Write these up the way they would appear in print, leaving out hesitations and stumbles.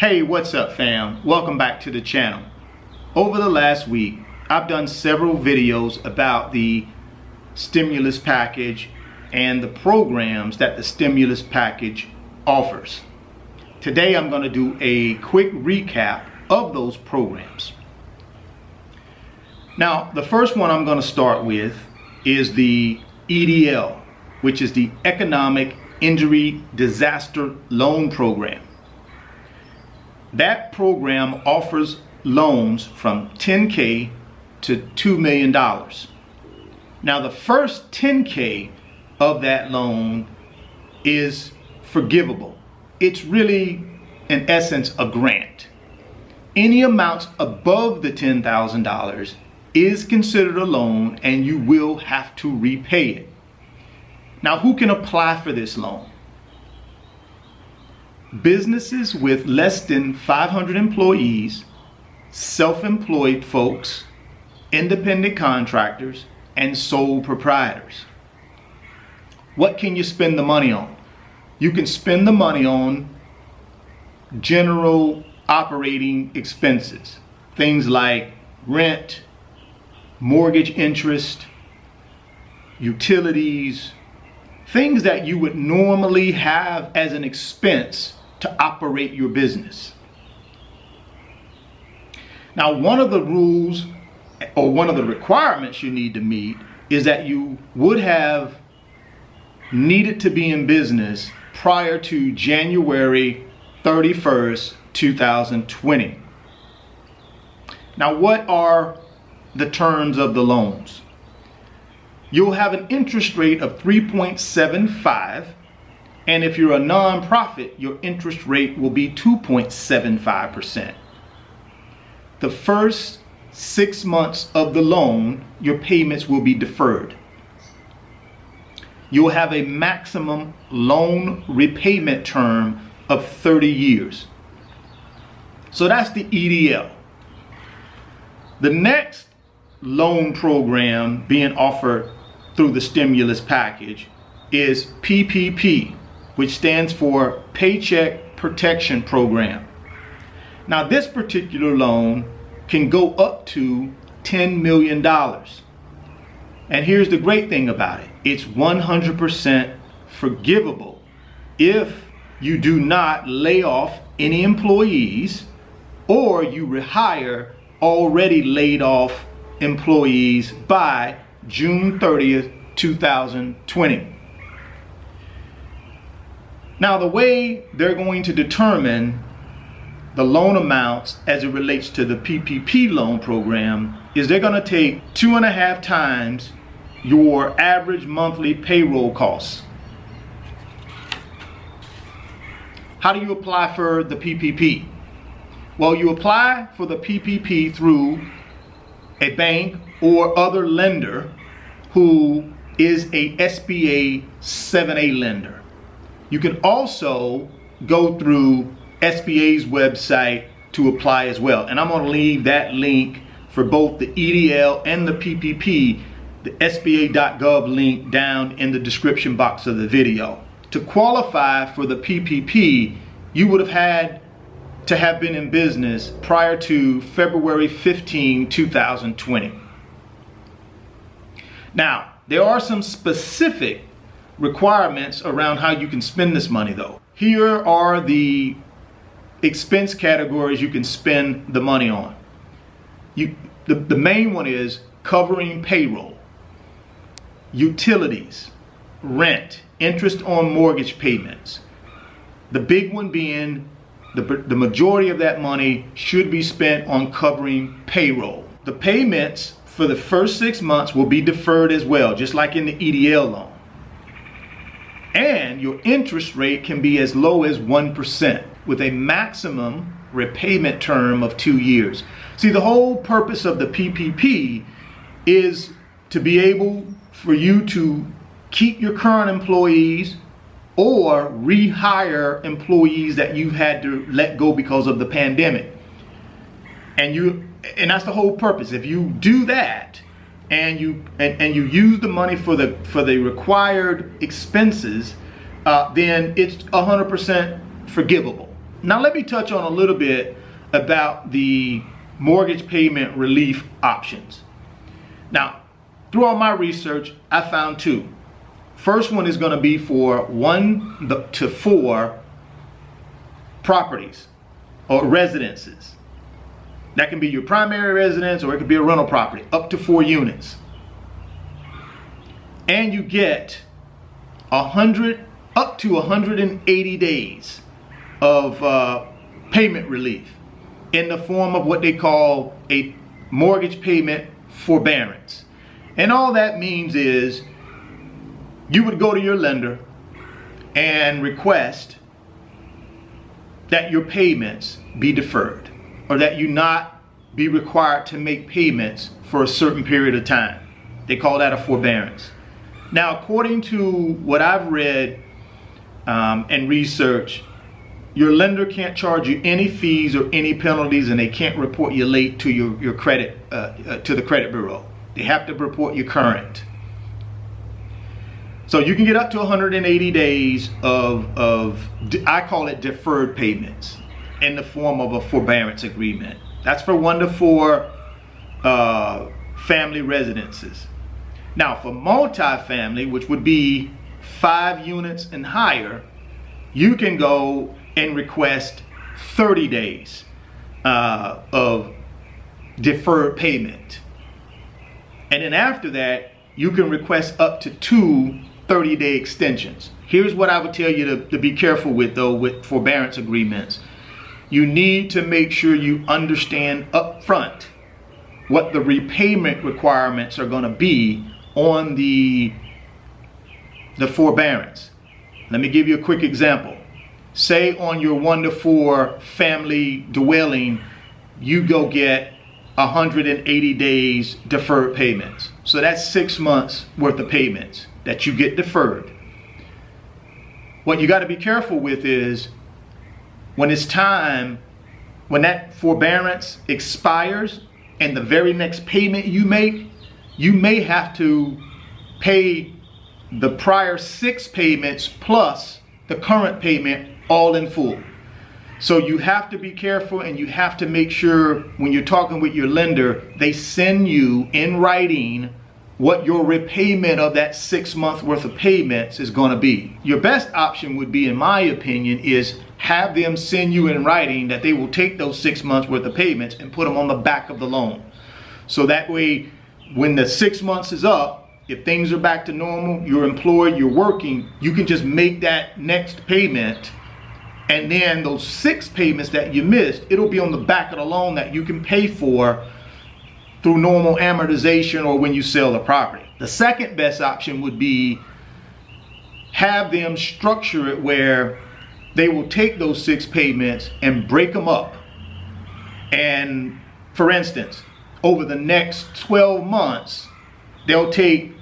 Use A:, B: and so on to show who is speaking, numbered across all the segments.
A: Hey, what's up fam? Welcome back to the channel. Over the last week, I've done several videos about the stimulus package and the programs that the stimulus package offers. Today I'm going to do a quick recap of those programs. Now, the first one I'm going to start with is the EDL, which is the Economic Injury Disaster Loan Program. That program offers loans from $10K to $2 million. Now, the first $10K of that loan is forgivable. It's really, in essence, a grant. Any amounts above the $10,000 is considered a loan and you will have to repay it. Now, who can apply for this loan? Businesses with less than 500 employees, self-employed folks, independent contractors, and sole proprietors. What can you spend the money on? You can spend the money on general operating expenses, things like rent, mortgage interest, utilities, things that you would normally have as an expense to operate your business. Now, one of the rules or one of the requirements you need to meet is that you would have needed to be in business prior to January 31st, 2020. Now, what are the terms of the loans? You'll have an interest rate of 3.75, and if you're a nonprofit, your interest rate will be 2.75%. The first 6 months of the loan, your payments will be deferred. You'll have a maximum loan repayment term of 30 years. So that's the EDL. The next loan program being offered through the stimulus package is PPP, which stands for Paycheck Protection Program. Now, this particular loan can go up to $10 million. And here's the great thing about it. It's 100% forgivable if you do not lay off any employees or you rehire already laid off employees by June 30th, 2020. Now, the way they're going to determine the loan amounts as it relates to the PPP loan program is they're going to take 2.5 times your average monthly payroll costs. How do you apply for the PPP? Well, you apply for the PPP through a bank or other lender who is a SBA 7A lender. You can also go through SBA's website to apply as well. And I'm going to leave that link for both the EDL and the PPP, the SBA.gov link down in the description box of the video. To qualify for the PPP, you would have had to have been in business prior to February 15, 2020. Now, there are some specific requirements around how you can spend this money though. Here are the expense categories you can spend the money on. The main one is covering payroll, utilities, rent, interest on mortgage payments. The big one being the majority of that money should be spent on covering payroll. The payments for the first 6 months will be deferred as well, just like in the EDL loan. And your interest rate can be as low as 1% with a maximum repayment term of 2 years. See, the whole purpose of the PPP is to be able for you to keep your current employees or rehire employees that you've had to let go because of the pandemic. And that's the whole purpose. If you do that and you use the money for the required expenses, then it's 100% forgivable. Now let me touch on a little bit about the mortgage payment relief options. Now, through all my research, I found two. First one is going to be for 1 to 4 properties or residences. That can be your primary residence, or it could be a rental property, up to 4 units. And you get up to 180 days of payment relief in the form of what they call a mortgage payment forbearance. And all that means is you would go to your lender and request that your payments be deferred, or that you not be required to make payments for a certain period of time. They call that a forbearance. Now, according to what I've read and researched, your lender can't charge you any fees or any penalties, and they can't report you late to your credit to the credit bureau. They have to report you current. So you can get up to 180 days of I call it deferred payments in the form of a forbearance agreement. That's for 1 to 4 family residences. Now, for multifamily, which would be 5 units and higher, you can go and request 30 days of deferred payment. And then after that, you can request up to 2 30-day extensions. Here's what I would tell you to be careful with, though, with forbearance agreements. You need to make sure you understand up front what the repayment requirements are going to be on the forbearance. Let me give you a quick example. Say on your 1 to 4 family dwelling, you go get 180 days deferred payments. So that's 6 months worth of payments that you get deferred. What you got to be careful with is when it's time, when that forbearance expires and the very next payment you make, you may have to pay the prior 6 payments plus the current payment all in full. So you have to be careful, and you have to make sure when you're talking with your lender, they send you in writing what your repayment of that 6 month worth of payments is going to be. Your best option would be, in my opinion, is have them send you in writing that they will take those 6 months worth of payments and put them on the back of the loan. So that way, when the 6 months is up, if things are back to normal, you're employed, you're working, you can just make that next payment. And then those 6 payments that you missed, it'll be on the back of the loan that you can pay for through normal amortization or when you sell the property. The second best option would be have them structure it where they will take those 6 payments and break them up. And for instance, over the next 12 months, they'll take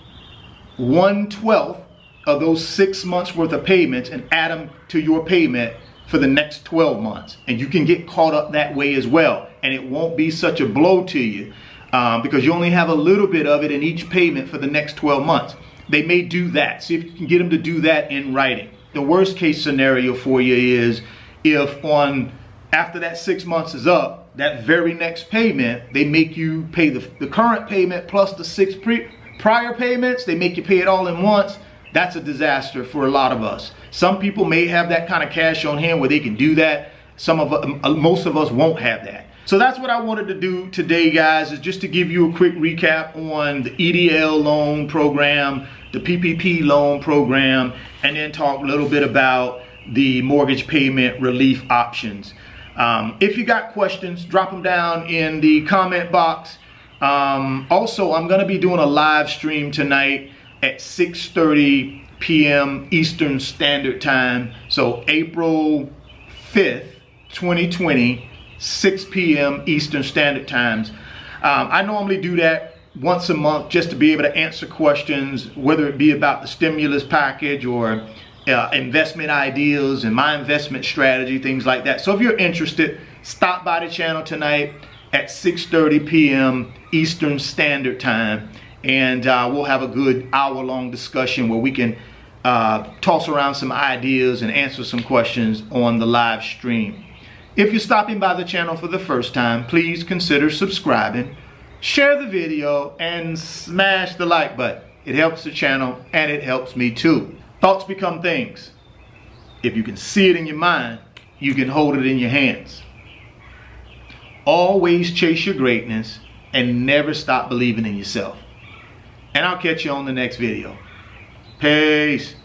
A: 1/12 of those 6 months worth of payments and add them to your payment for the next 12 months. And you can get caught up that way as well. And it won't be such a blow to you because you only have a little bit of it in each payment for the next 12 months. They may do that. See if you can get them to do that in writing. The worst case scenario for you is if after that 6 months is up, that very next payment, they make you pay the current payment plus the 6 prior payments. They make you pay it all in once. That's a disaster for a lot of us. Some people may have that kind of cash on hand where they can do that. Most of us won't have that. So that's what I wanted to do today, guys, is just to give you a quick recap on the EDL loan program, the PPP loan program, and then talk a little bit about the mortgage payment relief options. If you got questions, drop them down in the comment box. Also, I'm going to be doing a live stream tonight at 6:30 p.m. Eastern Standard Time. So April 5th, 2020, 6 p.m. Eastern Standard Times. I normally do that once a month just to be able to answer questions, whether it be about the stimulus package or investment ideas and my investment strategy, things like that. So if you're interested, stop by the channel tonight at 6:30 p.m. Eastern Standard Time, and we'll have a good hour-long discussion where we can toss around some ideas and answer some questions on the live stream. If you're stopping by the channel for the first time, please consider subscribing, share the video, and smash the like button. It helps the channel and it helps me too. Thoughts become things. If you can see it in your mind, you can hold it in your hands. Always chase your greatness and never stop believing in yourself. And I'll catch you on the next video. Peace.